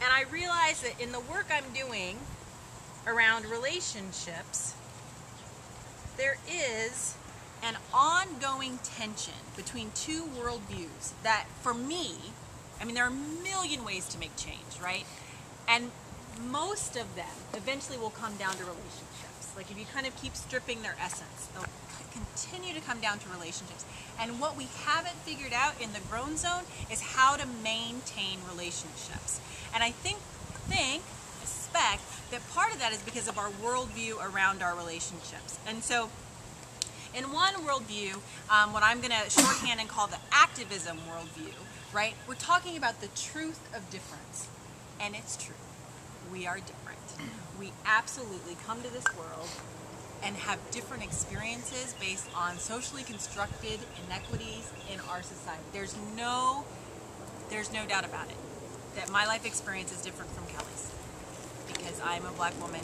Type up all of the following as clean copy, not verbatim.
And I realized that in the work I'm doing around relationships, there is an ongoing tension between two worldviews that, for me, I mean, there are a million ways to make change, right? And most of them eventually will come down to relationships. Like if you kind of keep stripping their essence, they'll continue to come down to relationships. And what we haven't figured out in the grown zone is how to maintain relationships. And I suspect that part of that is because of our worldview around our relationships. And so in one worldview, what I'm going to shorthand and call the activism worldview, right? We're talking about the truth of difference. And it's true. We are different. We absolutely come to this world and have different experiences based on socially constructed inequities in our society. There's no doubt about it that my life experience is different from Kelly's because I'm a black woman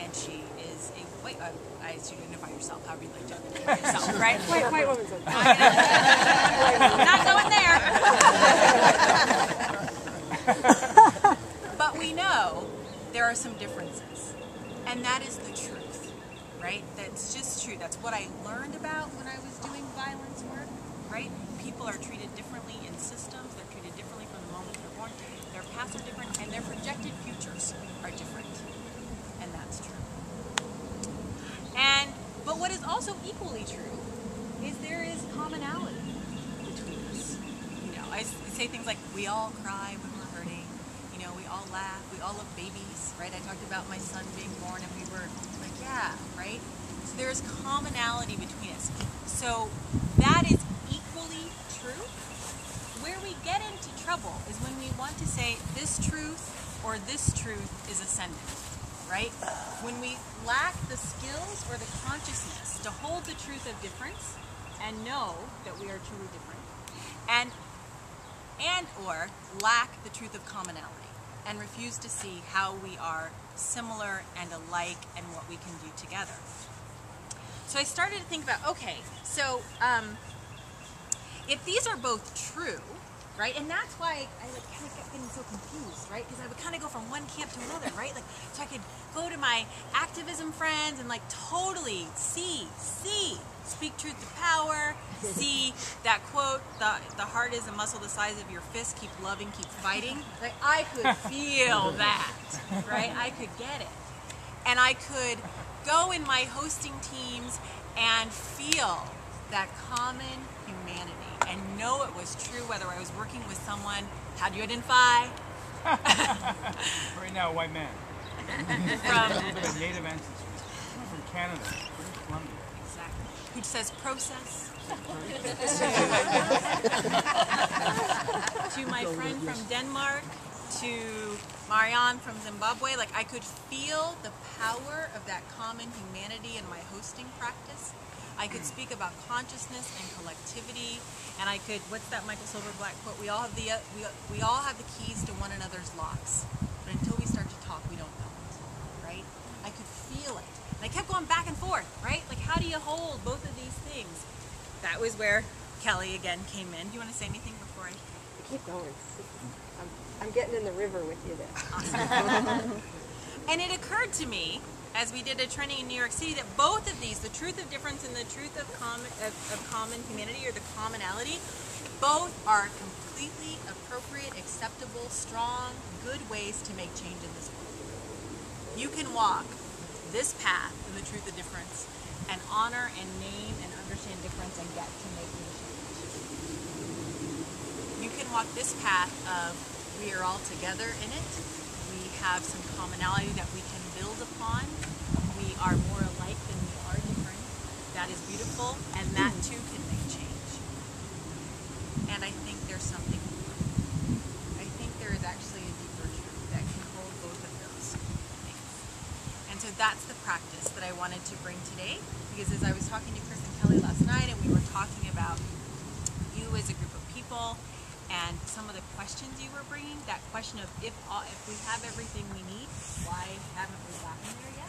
and she is a white. I assume you identify yourself however you like to identify yourself, right? White woman. Not going there. But we know there are some differences, and that is the truth, right? That's just true. That's what I learned about when I was doing violence work, right? People are treated differently in systems. They're treated differently from the moment they're born. Their paths are different, and their projected futures are different, and that's true. But what is also equally true is there is commonality between us. You know, I say things like, we all cry when we're hurting. You know, we all laugh. We all love babies, right? I talked about my son being born and we were like, yeah, right? So there's commonality between us. So that is equally true. Where we get into trouble is when we want to say this truth or this truth is ascendant, right? When we lack the skills or the consciousness to hold the truth of difference and know that we are truly different, and or lack the truth of commonality and refuse to see how we are similar and alike and what we can do together. So I started to think about, okay, so if these are both true, right, and that's why I like kind of kept getting so confused, right, because I would kind of go from one camp to another, right, like, so I could go to my activism friends and like totally speak truth to power, see that quote, the heart is a muscle the size of your fist, keep loving, keep fighting. Like I could feel that, right? I could get it. And I could go in my hosting teams and feel that common humanity and know it was true whether I was working with someone, how do you identify? Right now, a white man. From a native ancestry. From Canada, British Columbia. Exactly. Who says process? To my friend from Denmark, to Marianne from Zimbabwe, like I could feel the power of that common humanity in my hosting practice. I could speak about consciousness and collectivity, and I could, what's that Michael Silverblatt quote? We all have the keys to one another's locks, but until we start to talk, we don't know it, right? I could feel it. And I kept going back and forth, right? Like, how do you hold both of these things? That was where Kelly again came in. Do you want to say anything before I keep going? I'm getting in the river with you there. Awesome. And it occurred to me, as we did a training in New York City, that both of these, the truth of difference and the truth of common humanity or the commonality, both are completely appropriate, acceptable, strong, good ways to make change in this world. You can walk this path in the truth of difference and honor and name and understand difference and get to make change. You can walk this path of we are all together in it. We have some commonality that we can build upon. We are more alike than we are different. That is beautiful, and that too can make change. And I think there's something more. I think there is actually a deeper truth that can hold both of those things. And so that's the practice that I wanted to bring today, because as I was talking to Chris and Kelly last night, and we were talking about you as a group of people, and some of the questions you were bringing, that question of if we have everything we need, why haven't we gotten there yet?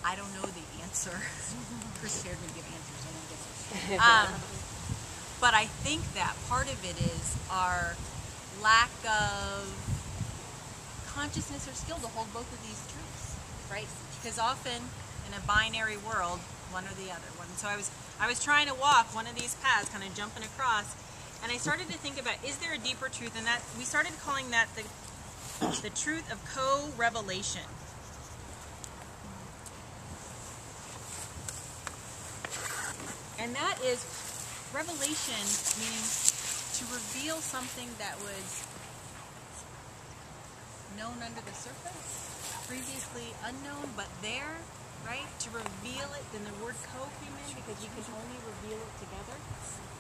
I don't know the answer. Chris scared me to give answers, I don't get it. But I think that part of it is our lack of consciousness or skill to hold both of these truths, right? Because often in a binary world, one or the other. So I was trying to walk one of these paths, kind of jumping across, and I started to think about, is there a deeper truth? And that we started calling that the truth of co-revelation. And that is revelation, meaning to reveal something that was known under the surface, previously unknown, but there, right? To reveal it, then the word co came in because we can only reveal it together.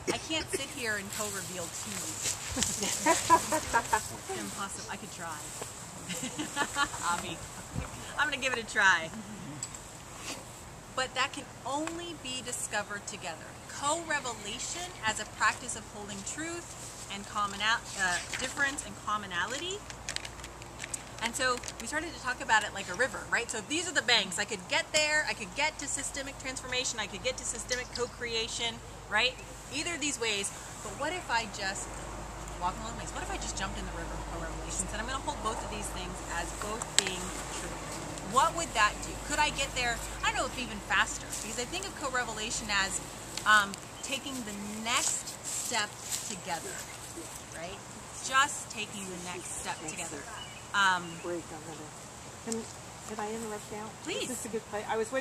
I can't sit here and co-reveal to you. It's impossible. I could try. I'm going to give it a try. But that can only be discovered together. Co-revelation as a practice of holding truth and difference and commonality. And so we started to talk about it like a river, right? So these are the banks. I could get there. I could get to systemic transformation. I could get to systemic co-creation, right? Either of these ways. But what if I just walk along ways? What if I just jumped in the river of co-revelation? Said I'm going to hold both of these things as both being true. What would that do? Could I get there? I don't know if even faster, because I think of co-revelation as taking the next step together, right? Just taking the next step together. Break on it. Can I interrupt now? Please. Is this a good place? I was waiting.